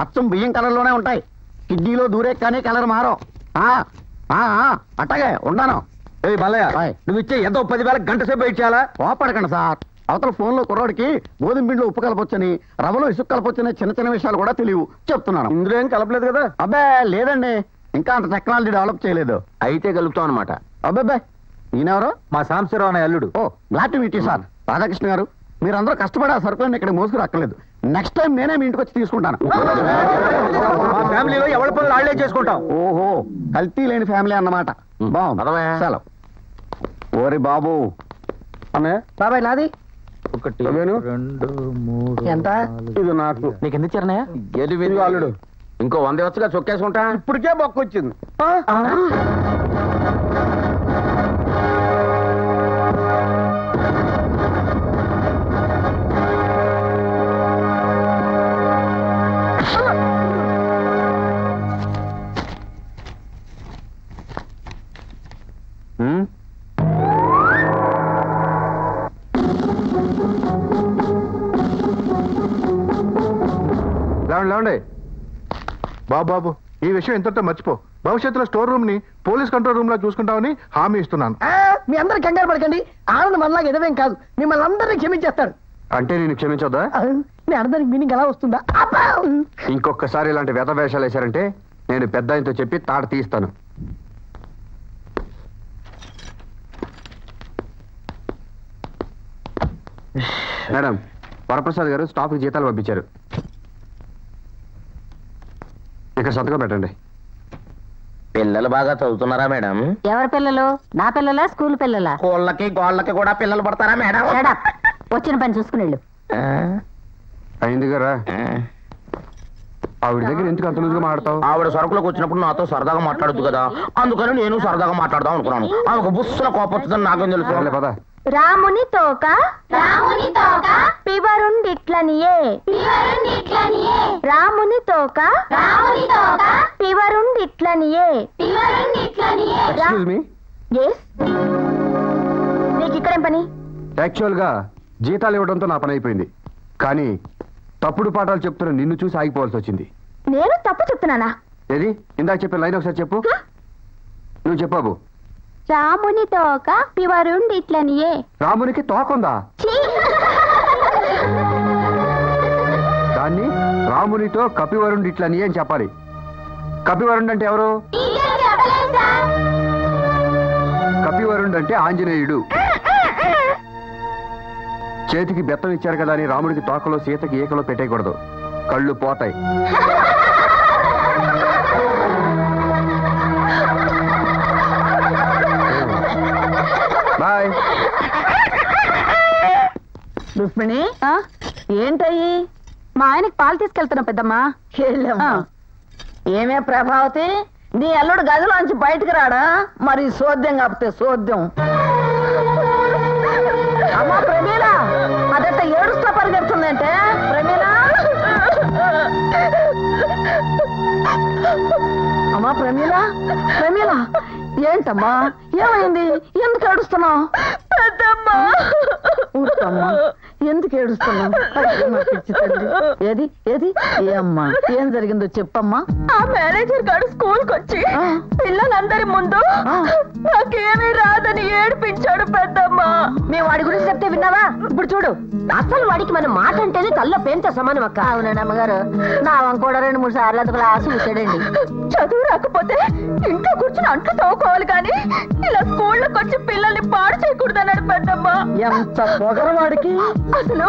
అచ్చం బియ్యం కలర్లోనే ఉంటాయి. కిడ్నీలో దూరే కానీ కలర్ మారో. అట్టగే ఉన్నాను. ఏ మల్లయ్య, నువ్వు ఇచ్చే ఎంతో 10,000 గంట సేపు వెయిట్ చేయాలా? కోపడకండి సార్. అవతల ఫోన్ లో కుర్రాడికి గోధుమ పిండిలో ఉప్పు కలపొచ్చని, రవ్వలో ఇసుక కలపొచ్చని చిన్న చిన్న విషయాలు కూడా తెలియవు. చెప్తున్నాను. ఇందులో ఏం కలపలేదు కదా? అబ్బే లేదండి, ఇంకా అంత టెక్నాలజీ డెవలప్ చేయలేదు. అయితే కలుపుతాం అనమాట. అబ్బాబ్బే, ఈయనెవరో? మా సాంబశివరావు అనే అల్లుడు. Oh glad to meet you sir. Radhakrishna గారు, మీరందరూ కష్టపడి ఆ సరుకులను ఇక్కడ మోసుకురాక్కర్లేదు. నెక్స్ట్ టైం నేనే మీ ఇంటికి వచ్చి తీసుకుంటాను. మా ఫ్యామిలీలో ఎవరి పనులు వాళ్ళే చేసుకుంటాం. ఓహో, కల్తీ లేని ఫ్యామిలీ అన్నమాట. బాగుంది. సెలవు. ఓరి బాబు. అన్నయ్య, బాబాయ్ నాది 1 2 3 ఎంత? ఇది నాకు. నీకు ఎందుకు ఇచ్చారనయ్య? ఇది అల్లుడు. ఇంకో 100 వచ్చుగా చొక్కేసుకుంటా. ఇప్పటికే బొక్క వచ్చింది. లేవండి. బాబు ఈ విషయం ఇంతటితో మర్చిపో. భవిష్యత్తులో స్టోర్ రూమ్ ని పోలీస్ కంట్రోల్ రూమ్ లో చూసుకుంటామని హామీ ఇస్తున్నాను. మీ అందరు కంగారు పడకండి. ఆనంద్ మనలాగా ఎదవేం కాదు, మిమ్మల్ని అందరినీ క్షమించేస్తాడు. అంటే నేను క్షమించొద్దా? మీ అర్థానికి మీనింగ్ ఎలా వస్తుందా? ఇంకొకసారి ఇలాంటి వ్యత వేషాలు వేశారంటే నేను పెద్ద ఆయనతో చెప్పి తాట తీస్తాను. మేడం, వరప్రసాద్ గారు స్టాఫ్ జీతాలు పంపించారు. ఇక్కడ సంతకం పెట్టండి. పిల్లలు బాగా చదువుతున్నారా మేడం? ఎవరి పిల్లలు? నా పిల్లలా, స్కూల్ పిల్లలా? కోళ్ళకి గోళ్ళకి కూడా పిల్లలు పడతారా మేడం? వచ్చిన పని చూసుకుని వెళ్ళు. అయింది గారా. ఆవిడ దగ్గర ఎందుకు అంత లూజుగా మాట్లాడతావు? ఆవిడ సరుకులకు వచ్చినప్పుడు నాతో సరదాగా మాట్లాడద్దు కదా, అందుకని నేను సరదాగా మాట్లాడదాం అనుకున్నాను. ఆమెకు బుస్సుల కోపం వస్తుందని నాకేం తెలుసు. పద. రాముని తోక పివరుండిట్లనియే రాముని తోక పివరుండిట్లనియే. ఎక్స్క్యూజ్ మీ, నీకు ఇక్కడేం పని? యాక్చువల్ గా జీతాలు ఇవ్వడంతో నా పని అయిపోయింది, కానీ తప్పుడు పాఠాలు చెప్తున్న నిన్ను చూసి ఆగిపోవాల్సి వచ్చింది. నేను తప్పు చెప్తున్నానా? ఏది ఇందాక చెప్పిన లైన్ ఒకసారి చెప్పు. నువ్వు చెప్పావు. రాముని తోక పివరుండిట్లనియే. రామునికి తోకుందా? దాన్ని రామునితో కపివరుండి ఇట్లని అని చెప్పాలి. కపివరుండు అంటే ఎవరు? కపివరుండు అంటే ఆంజనేయుడు. చేతికి బెత్తం ఇచ్చారు కదా అని రాముడికి తోకలో సీతకి ఏకలో పెట్టేయకూడదు, కళ్ళు పోతాయి. బాయ్. రుక్మిణి, ఏంటయ్యి? మా ఆయనకి పాలు తీసుకెళ్తున్నా పెద్దమ్మా. ఏమే ప్రభావతి, నీ అల్లుడు గదిలోంచి బయటకు రాడా? మరి సోద్యం కాకపోతే సోద్యం. అమ్మా ప్రమీల, అదట్ట ఏడుస్తా పరిగెడుతుందంటే. ప్రమీల, అమ్మా ప్రమీల, ప్రమీల ఏంటమ్మా, ఏమైంది? ఎందుకు ఏడుస్తున్నావు? ఊరుకోమ్మా, ఎందుకు ఏడుస్తున్నావు? ఏది ఏది ఏమ్మా, ఏం జరిగిందో చెప్పమ్మా. ఆ మేనేజర్ గారు స్కూల్ కొచ్చి పిల్లలందరి ముందు నాకేమీ రాదని ఏడిపించాడు పెద్దమ్మా. మేము వాడి గురించి చెప్తే విన్నావా? ఇప్పుడు చూడు, అసలు వాడికి మన మాట అంటేనే తల్ల పేంత సమానం అక్క. అవునండి అమ్మగారు, నా కూడా 2-3 సార్లు అది క్లాసు చూసాడండి. చదువు రాకపోతే ఇంట్లో కూర్చుని అంట్లు తవ్వుకోవాలి కానీ ఇలా స్కూల్లోకి వచ్చి పిల్లల్ని పాడు చేయకూడదన్నాడు పెద్దమ్మా. ఎంత పొగరు వాడికి. అసలు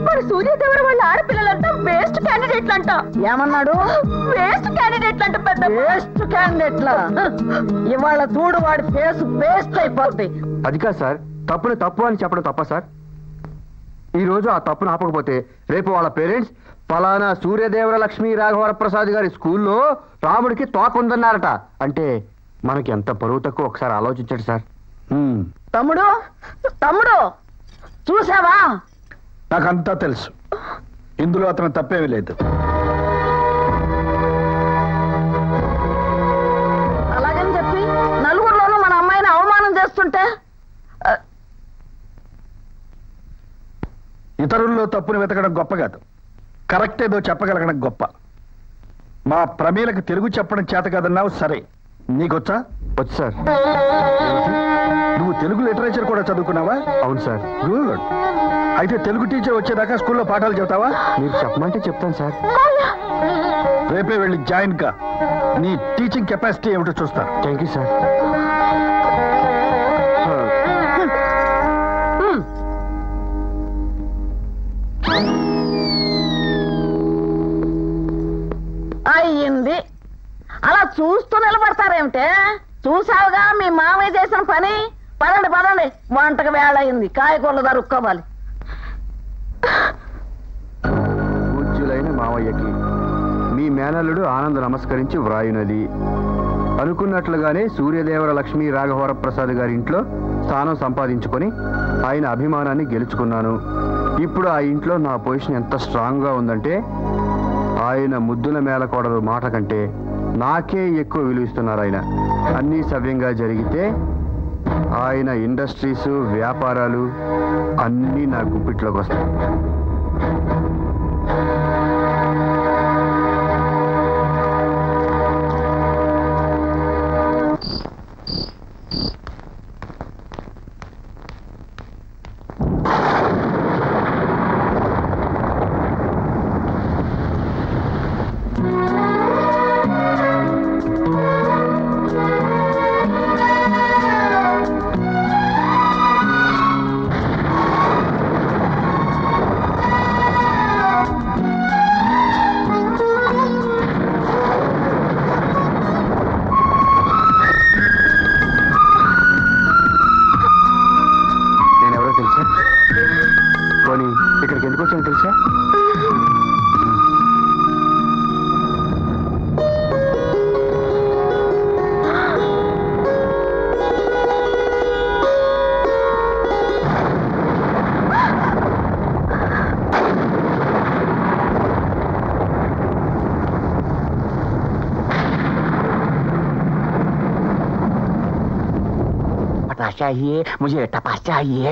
మన సూర్యదేవర వాళ్ళ ఆడపిల్లలంతా వేస్ట్ క్యాండిడేట్లు అంట. ఏమన్నాడు? వేస్ట్ క్యాండిడేట్లు అంట పెద్ద. వేస్ట్ క్యాండిడేట్లా? ఇవాళ చూడు వాడి ఫేస్ వేస్ట్ అయిపోద్ది. అది కాదు సార్, తప్పుని తప్పు అని చెప్పడం తప్ప సార్? ఈ రోజు ఆ తప్పును ఆపకపోతే రేపు వాళ్ళ పేరెంట్స్ ఫలానా సూర్యదేవర లక్ష్మీ రాఘవర ప్రసాద్ గారి స్కూల్లో రాముడికి తోక ఉందన్నారట అంటే మనకి ఎంత పరువు తక్కువ ఒకసారి ఆలోచించండి సార్. తమ్ముడు, తమ్ముడు చూసావా? నాకంతా తెలుసు, ఇందులో అతను తప్పేమీ లేదు. అలాగని చెప్పి నలుగురిలోనూ మన అమ్మాయిని అవమానం చేస్తుంటే ఇతరుల్లో తప్పును వెతకడం గొప్ప కాదు, కరెక్ట్ ఏదో చెప్పగలగడం గొప్ప. మా ప్రమీలకు తెలుగు చెప్పడం చేత కాదన్నావు, సరే నీకొచ్చా? వచ్చు సార్. నువ్వు తెలుగు లిటరేచర్ కూడా చదువుకున్నావా? అవును సార్. గుడ్. అయితే తెలుగు టీచర్ వచ్చేదాకా స్కూల్లో పాఠాలు చెబుతావా? మీరు చెప్పమంటే చెప్తాను సార్. రేపే వెళ్ళి జాయిన్ కా, నీ టీచింగ్ కెపాసిటీ ఏమిటో చూస్తాను. Thank you sir. అయ్యింది. అలా చూస్తూ నిలబడతారేమిటే? చూసావుగా మీ మామయ్య చేసిన పని. పదండి పదండి, వంటకు వేళ అయింది, కాయకూరలు దొరుక్కోవాలి. పూజ్యులైన మావయ్యకి మీ మేనల్లుడు ఆనంద్ నమస్కరించి వ్రాయునది. అనుకున్నట్లుగానే సూర్యదేవర లక్ష్మీ రాఘవర ప్రసాద్ గారి ఇంట్లో స్థానం సంపాదించుకొని ఆయన అభిమానాన్ని గెలుచుకున్నాను. ఇప్పుడు ఆ ఇంట్లో నా పొజిషన్ ఎంత స్ట్రాంగ్ గా ఉందంటే ఆయన ముద్దుల మేలకోడలు మాట కంటే నాకే ఎక్కువ విలువిస్తున్నారు. ఆయన అన్నీ సవ్యంగా జరిగితే ఆయన ఇండస్ట్రీస్ వ్యాపారాలు అన్నీ నా గుప్పిట్లోకి వస్తాయి. ఇక్కడికి ఎందుకు వచ్చాను తెలుసా? ముజే టపాస్ చాహియే.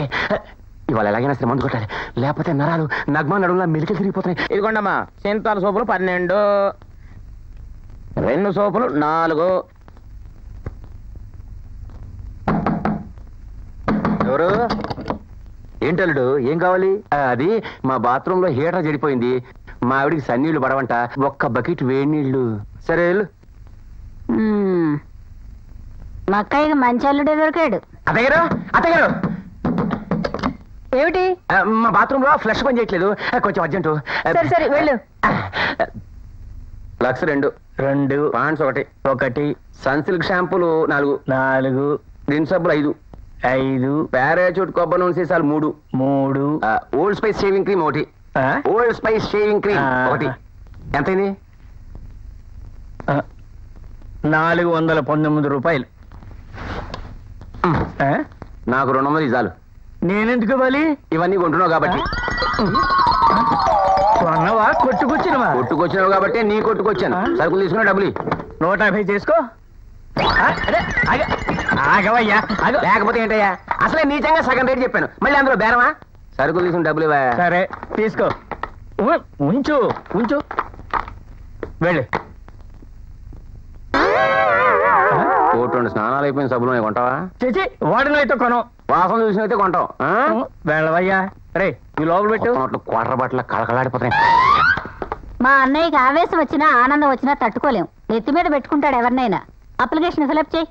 ఇవాళ ఎలాగైనా సరే మందు కొట్టాలి, లేకపోతే నరాలు నగ్మా నడుములా మెలికలు తిరిగిపోతున్నాయి. ఇదిగోండమ్మా సింతాల సోపులు 12, 2 సోపులు 4. ఎవరు? ఏంటల్లుడు, ఏం కావాలి? అది మా బాత్రూంలో హీటర్ చెడిపోయింది, మా ఆవిడికి సన్నీళ్లు పడవంట, ఒక్క బకెట్ వేడి నీళ్లు. సరే వెళ్ళు. మా అక్కయ్యకి మంచి అల్లుడే దొరికాడు. అత్తగారు ఏమిటి? మా బాత్రూమ్ లో ఫ్లష్ పని చేయట్లేదు, కొంచెం అర్జెంటు. సరే సరే వెళ్ళు. లక్స్ 2 పాండ్స్ 1 సన్సిల్క్ షాంపూలు 4 గ్రీన్ సబ్బులు 5 పారాచూట్ కొబ్బరి నూనె సీసాలు 3 old spice shaving cream 1 old spice shaving cream 1. ఎంతైంది? 419 రూపాయలు. నాకు 200 చాలు. నేనెందుకు ఇవ్వాలి? ఇవన్నీ కొంటున్నావు కాబట్టి. కొన్నవా కొట్టుకొచ్చినవా? కొట్టుకొచ్చినావు కాబట్టి నీ కొట్టుకొచ్చాను. సరుకులు తీసుకున్నా డబ్బులు 150 చేసుకో. ఆగవయ్యా, లేకపోతే ఏంటయ్యా, అసలే నీచంగా సగం రేటు చెప్పాను, మళ్ళీ అందులో బేరమా? సరుకులు తీసుకుని డబ్బులు ఇవ్వా. సరే తీసుకో. ఉంచు ఉంచు, వెళ్ళి. కోటి స్నానాలు అయిపోయిన సబ్బులు కొంటావా? చేచి వాడిలో అయితే కొనం, వాసన చూసిన అయితే కొంటాం. వెళ్ళవయ్యా. రే ఈ లోపల పెట్టు. క్వార్టర్ బట్టలు కళకళాడిపోతాయి. మా అన్నయ్యకి ఆవేశం వచ్చినా ఆనందం వచ్చినా తట్టుకోలేం. నెత్తి మీద పెట్టుకుంటాడు ఎవరినైనా. అప్లికేషన్ ఫిలప్ చేయి.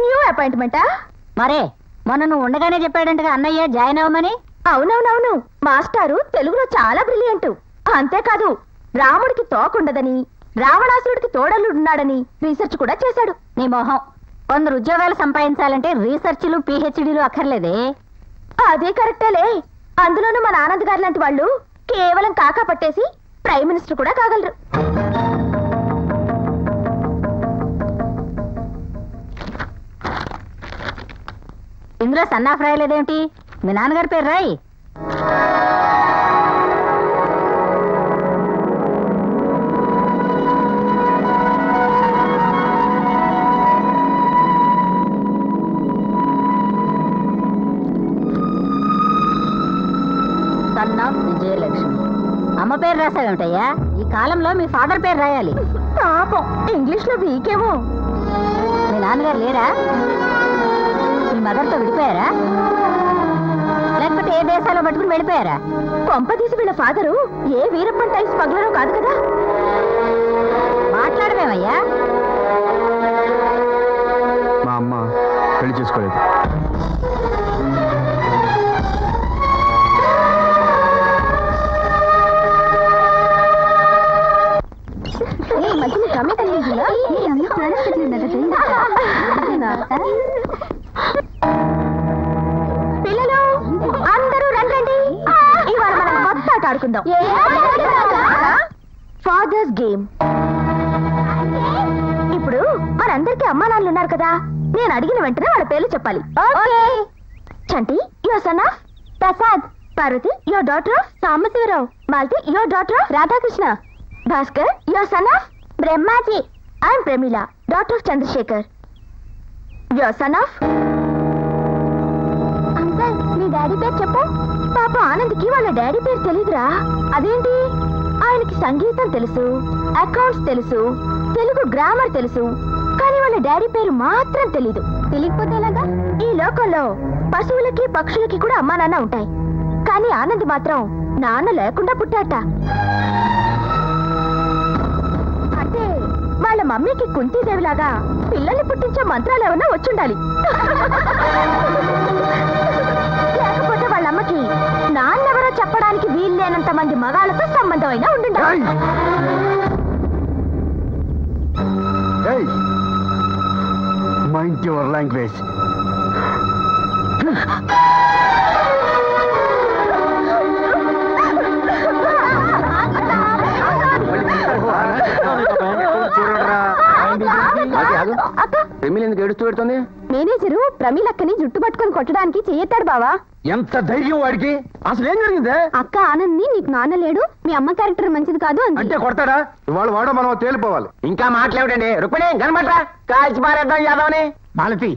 న్యూ అపాయింట్మెంటా? మరే మొన్న నువ్వు ఉండగానే చెప్పాడంటగా అన్నయ్య జాయిన్ అవ్వమని. అవునవునవును, మాస్టారు తెలుగులో చాలా బ్రిలియంట్. అంతేకాదు రాముడికి తోకుండదని, రావణాసురుడికి తోడలున్నాడని రీసెర్చ్ కూడా చేశాడు. నీ మొహం. కొందరు ఉద్యోగాలు సంపాదించాలంటే రీసెర్చ్లు పిహెచ్డీలు అక్కర్లేదే. అదే కరెక్టేలే. అందులోనూ మన ఆనంద్ గారు లాంటి వాళ్ళు కేవలం కాకా పట్టేసి ప్రైమ్ మినిస్టర్ కూడా కాగలరు. ఇందులో సన్నాఫ్ రాయలేదేమిటి? మీ నాన్నగారి పేరు రాయి. సన్నాఫ్ విజయలక్ష్మి. అమ్మ పేరు రాసావేమిటయ్యా? ఈ కాలంలో మీ ఫాదర్ పేరు రాయాలి. పాపం ఇంగ్లీష్ లో వీకేమో. మీ నాన్నగారు లేరా? మీ మదర్తో విడిపోయారా? లేకపోతే ఏ దేశాల్లో పట్టుకుని వెళ్ళిపోయారా? కొంపదీసి వీళ్ళ ఫాదరు ఏ వీరప్పన్ టైప్స్ పగలరో కాదు కదా. మాట్లాడమేమయ్యా? మా అమ్మ పెళ్లి చేసుకోలేదు. పిల్లలు అందరూ రండి, ఇవాళ మనం కొత్త ఆట ఆడుకుందాం. Fathers game. ఇప్పుడు మనందరికీ అమ్మా నాన్నలు ఉన్నారు కదా, నేను అడిగిన వెంటనే వాళ్ళ పేర్లు చెప్పాలి. Chanti, your son of Prasad. Parvati, your daughter of Sambasivarao. Malathi, your daughter of Radhakrishna. Bhaskar, your son of Brahmaji. I'm Pramila, daughter of Chandrasekhar. Your son of uncle. మీ డాడీ పేరు చెప్పు. పాప ఆనంద్కి వాళ్ళ డాడీ పేరు తెలీదురా. అదేంటి? ఆయనకి సంగీతం తెలుసు, అకౌంట్స్ తెలుసు, తెలుగు గ్రామర్ తెలుసు, కానీ వాళ్ళ డాడీ పేరు మాత్రం తెలీదు. తెలియకపోతే ఎలాగా? ఈ లోకంలో పశువులకి పక్షులకి కూడా అమ్మా నాన్న ఉంటాయి, కానీ ఆనంద్ మాత్రం నాన్న లేకుండా పుట్టాట. అంటే వాళ్ళ మమ్మీకి కుంతీదేవిలాగా పిల్లల్ని పుట్టించే మంత్రాలు ఏమన్నా వచ్చుండాలి. లేకపోతే వాళ్ళ అమ్మకి నాన్నెవరో చెప్పడానికి వీల్లేనంత మంది మగాళ్ళతో సంబంధం అయినా ఉండుండాలి. Mind your language. ప్రమీల ఎందుకు ఏడుస్తూ పెడుతుంది? మేనేజరు ప్రమీలక్కని జుట్టు పట్టుకొని కొట్టడానికి చెయ్యెత్తాడు బావా. ఎంత ధైర్యం వాడికి! అసలు ఏం జరిగిందే? అక్క ఆనంద్ని నీకు నాన్న లేడు, మీ అమ్మ క్యారెక్టర్ మంచిది కాదు అంది. అంటే కొడతాడా? ఇవాళ వాడో మనం తేలిపోవాలి. ఇంకా మాట్లాడండి రుక్మిణి కనబట్రా కాల్చి పారేద్దాం యాదవని. మాలతి